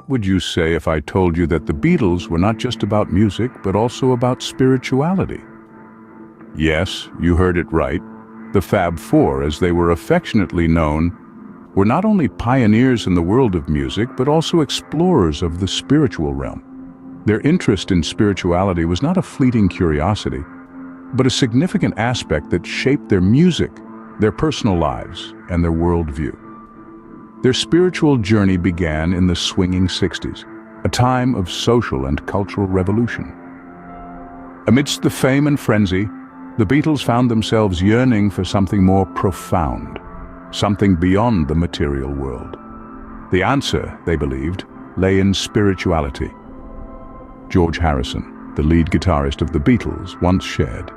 What would you say if I told you that the Beatles were not just about music, but also about spirituality? Yes, you heard it right. The Fab Four, as they were affectionately known, were not only pioneers in the world of music, but also explorers of the spiritual realm. Their interest in spirituality was not a fleeting curiosity, but a significant aspect that shaped their music, their personal lives, and their worldview. Their spiritual journey began in the swinging 60s, a time of social and cultural revolution. Amidst the fame and frenzy, the Beatles found themselves yearning for something more profound, something beyond the material world. The answer, they believed, lay in spirituality. George Harrison, the lead guitarist of the Beatles, once shared,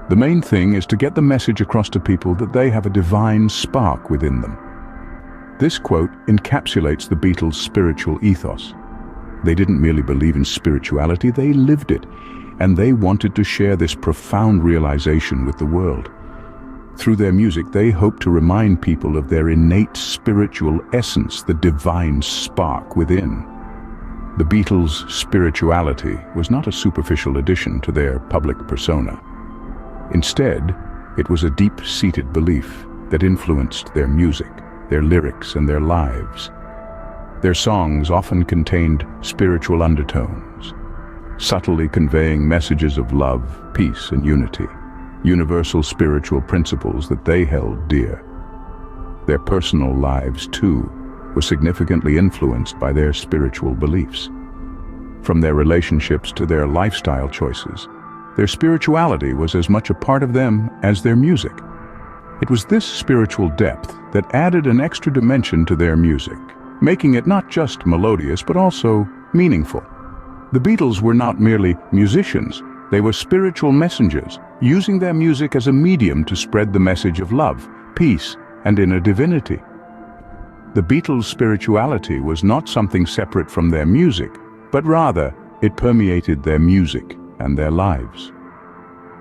"The main thing is to get the message across to people that they have a divine spark within them." This quote encapsulates the Beatles' spiritual ethos. They didn't merely believe in spirituality, they lived it, and they wanted to share this profound realization with the world. Through their music, they hoped to remind people of their innate spiritual essence, the divine spark within. The Beatles' spirituality was not a superficial addition to their public persona. Instead, it was a deep-seated belief that influenced their music, their lyrics, and their lives. Their songs often contained spiritual undertones, subtly conveying messages of love, peace, and unity, universal spiritual principles that they held dear. Their personal lives, too, were significantly influenced by their spiritual beliefs. From their relationships to their lifestyle choices, their spirituality was as much a part of them as their music. It was this spiritual depth that added an extra dimension to their music, making it not just melodious but also meaningful. The Beatles were not merely musicians, they were spiritual messengers, using their music as a medium to spread the message of love, peace, and inner divinity. The Beatles' spirituality was not something separate from their music, but rather it permeated their music and their lives.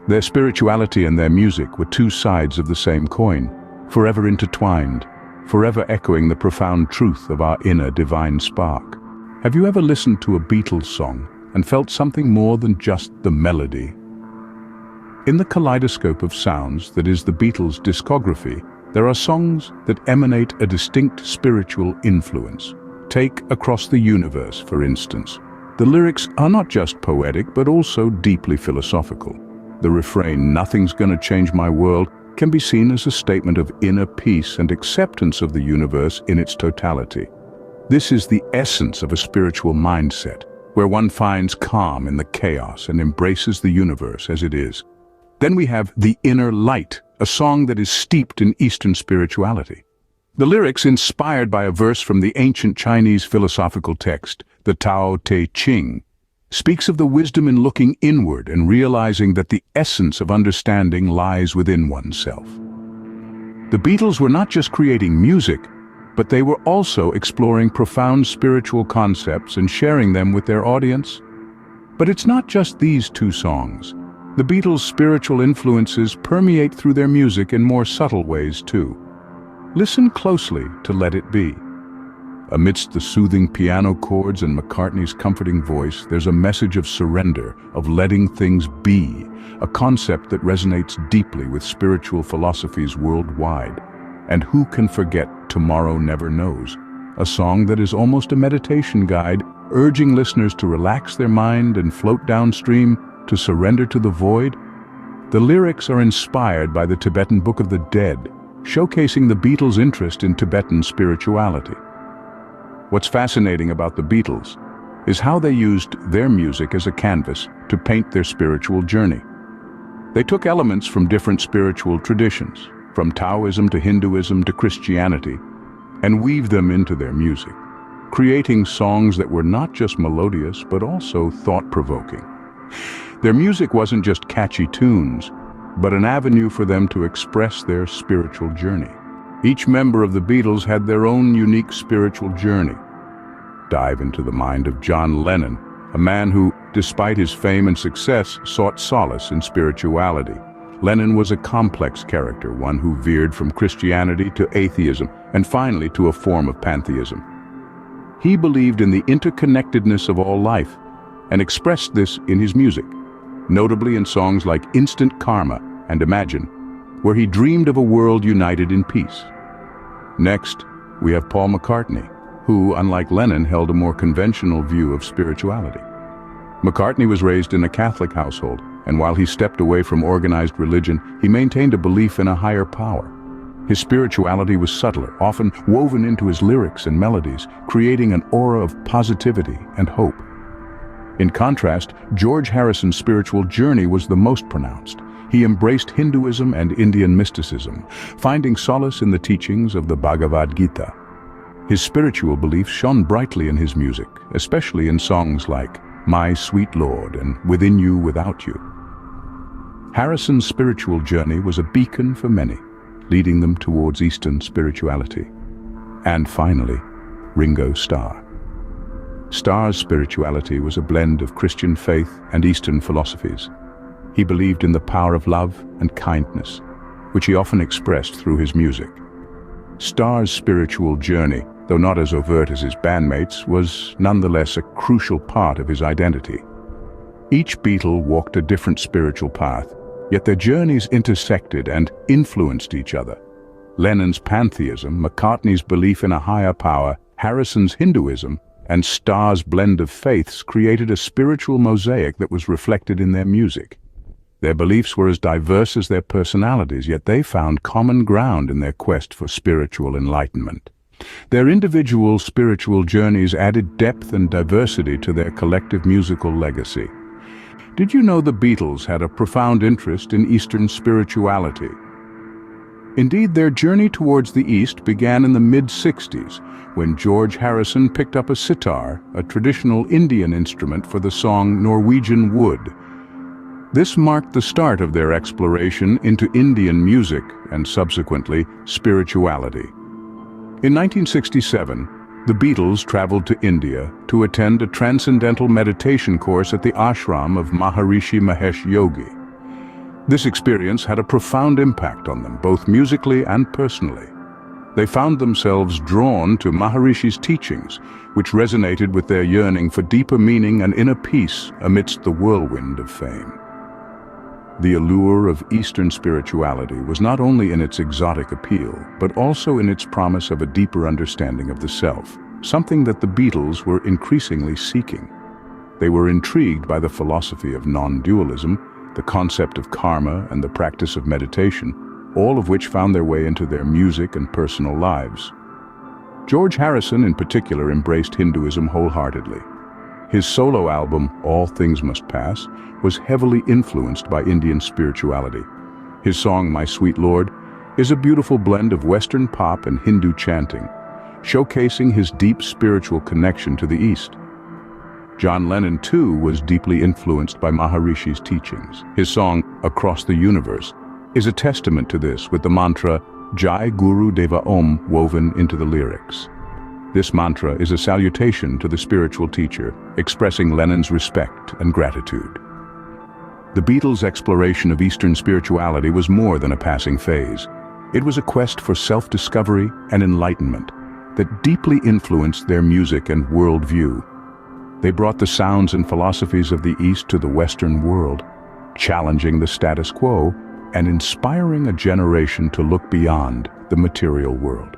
Their spirituality and their music were two sides of the same coin, forever intertwined, forever echoing the profound truth of our inner divine spark. Have you ever listened to a Beatles song and felt something more than just the melody? In the kaleidoscope of sounds that is the Beatles' discography, there are songs that emanate a distinct spiritual influence. Take Across the Universe, for instance. The lyrics are not just poetic, but also deeply philosophical. The refrain, "Nothing's gonna change my world," can be seen as a statement of inner peace and acceptance of the universe in its totality. This is the essence of a spiritual mindset, where one finds calm in the chaos and embraces the universe as it is. Then we have The Inner Light, a song that is steeped in Eastern spirituality. The lyrics, inspired by a verse from the ancient Chinese philosophical text, the Tao Te Ching, speaks of the wisdom in looking inward and realizing that the essence of understanding lies within oneself. The Beatles were not just creating music, but they were also exploring profound spiritual concepts and sharing them with their audience. But it's not just these two songs. The Beatles' spiritual influences permeate through their music in more subtle ways too. Listen closely to Let It Be. Amidst the soothing piano chords and McCartney's comforting voice, there's a message of surrender, of letting things be, a concept that resonates deeply with spiritual philosophies worldwide. And who can forget Tomorrow Never Knows, a song that is almost a meditation guide, urging listeners to relax their mind and float downstream, to surrender to the void. The lyrics are inspired by the Tibetan Book of the Dead, showcasing the Beatles' interest in Tibetan spirituality. What's fascinating about the Beatles is how they used their music as a canvas to paint their spiritual journey. They took elements from different spiritual traditions, from Taoism to Hinduism to Christianity, and weaved them into their music, creating songs that were not just melodious but also thought-provoking. Their music wasn't just catchy tunes, but an avenue for them to express their spiritual journey. Each member of the Beatles had their own unique spiritual journey. Dive into the mind of John Lennon, a man who, despite his fame and success, sought solace in spirituality. Lennon was a complex character, one who veered from Christianity to atheism, and finally to a form of pantheism. He believed in the interconnectedness of all life and expressed this in his music, notably in songs like Instant Karma and Imagine, where he dreamed of a world united in peace. Next, we have Paul McCartney, who, unlike Lennon, held a more conventional view of spirituality. McCartney was raised in a Catholic household, and while he stepped away from organized religion, he maintained a belief in a higher power. His spirituality was subtler, often woven into his lyrics and melodies, creating an aura of positivity and hope. In contrast, George Harrison's spiritual journey was the most pronounced. He embraced Hinduism and Indian mysticism, finding solace in the teachings of the Bhagavad Gita. His spiritual beliefs shone brightly in his music, especially in songs like My Sweet Lord and Within You Without You. Harrison's spiritual journey was a beacon for many, leading them towards Eastern spirituality. And finally, Ringo Starr. Starr's spirituality was a blend of Christian faith and Eastern philosophies. He believed in the power of love and kindness, which he often expressed through his music. Starr's spiritual journey, though not as overt as his bandmates, was nonetheless a crucial part of his identity. Each Beatle walked a different spiritual path, yet their journeys intersected and influenced each other. Lennon's pantheism, McCartney's belief in a higher power, Harrison's Hinduism, and Starr's blend of faiths created a spiritual mosaic that was reflected in their music. Their beliefs were as diverse as their personalities, yet they found common ground in their quest for spiritual enlightenment. Their individual spiritual journeys added depth and diversity to their collective musical legacy. Did you know the Beatles had a profound interest in Eastern spirituality? Indeed, their journey towards the East began in the mid-60s, when George Harrison picked up a sitar, a traditional Indian instrument, for the song Norwegian Wood. This marked the start of their exploration into Indian music and subsequently spirituality. In 1967, the Beatles traveled to India to attend a transcendental meditation course at the ashram of Maharishi Mahesh Yogi. This experience had a profound impact on them, both musically and personally. They found themselves drawn to Maharishi's teachings, which resonated with their yearning for deeper meaning and inner peace amidst the whirlwind of fame. The allure of Eastern spirituality was not only in its exotic appeal, but also in its promise of a deeper understanding of the self, something that the Beatles were increasingly seeking. They were intrigued by the philosophy of non-dualism, the concept of karma, and the practice of meditation, all of which found their way into their music and personal lives. George Harrison, in particular, embraced Hinduism wholeheartedly. His solo album, All Things Must Pass, was heavily influenced by Indian spirituality. His song, My Sweet Lord, is a beautiful blend of Western pop and Hindu chanting, showcasing his deep spiritual connection to the East. John Lennon, too, was deeply influenced by Maharishi's teachings. His song, Across the Universe, is a testament to this, with the mantra, Jai Guru Deva Om, woven into the lyrics. This mantra is a salutation to the spiritual teacher, expressing Lennon's respect and gratitude. The Beatles' exploration of Eastern spirituality was more than a passing phase. It was a quest for self-discovery and enlightenment that deeply influenced their music and worldview. They brought the sounds and philosophies of the East to the Western world, challenging the status quo and inspiring a generation to look beyond the material world.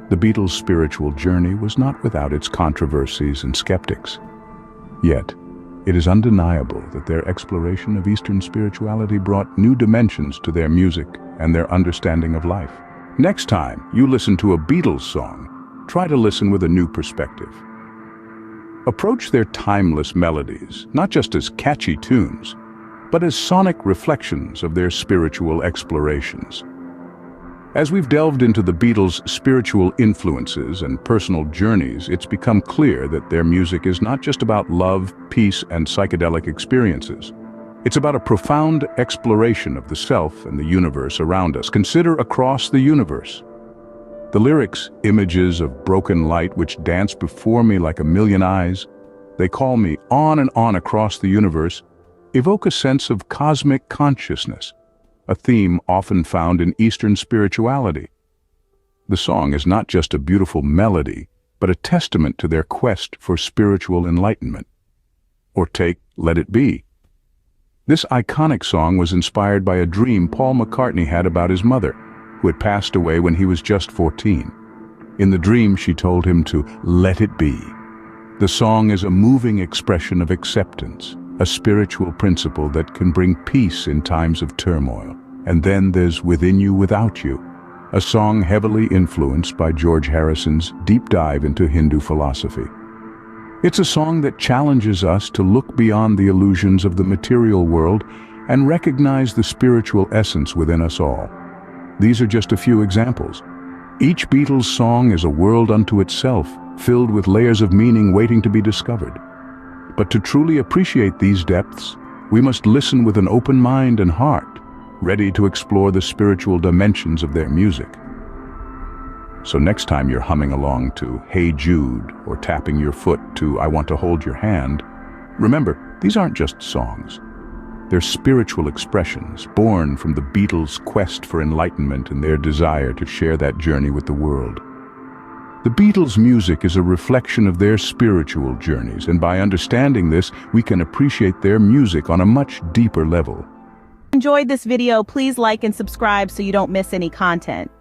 The Beatles' spiritual journey was not without its controversies and skeptics. Yet, it is undeniable that their exploration of Eastern spirituality brought new dimensions to their music and their understanding of life. Next time you listen to a Beatles song, try to listen with a new perspective. Approach their timeless melodies, not just as catchy tunes, but as sonic reflections of their spiritual explorations. As we've delved into the Beatles' spiritual influences and personal journeys, it's become clear that their music is not just about love, peace, and psychedelic experiences. It's about a profound exploration of the self and the universe around us. Consider Across the Universe. The lyrics, images of broken light which dance before me like a million eyes, they call me on and on across the universe, evoke a sense of cosmic consciousness, a theme often found in Eastern spirituality. The song is not just a beautiful melody, but a testament to their quest for spiritual enlightenment. Or take Let It Be. This iconic song was inspired by a dream Paul McCartney had about his mother, who had passed away when he was just 14. In the dream, she told him to let it be. The song is a moving expression of acceptance, a spiritual principle that can bring peace in times of turmoil. And then there's Within You, Without You, a song heavily influenced by George Harrison's deep dive into Hindu philosophy. It's a song that challenges us to look beyond the illusions of the material world and recognize the spiritual essence within us all. These are just a few examples. Each Beatles song is a world unto itself, filled with layers of meaning waiting to be discovered. But to truly appreciate these depths, we must listen with an open mind and heart, ready to explore the spiritual dimensions of their music. So next time you're humming along to Hey Jude or tapping your foot to I Want to Hold Your Hand, remember, these aren't just songs. They're spiritual expressions born from the Beatles' quest for enlightenment and their desire to share that journey with the world. The Beatles' music is a reflection of their spiritual journeys, and by understanding this, we can appreciate their music on a much deeper level. Enjoyed this video, please like and subscribe so you don't miss any content.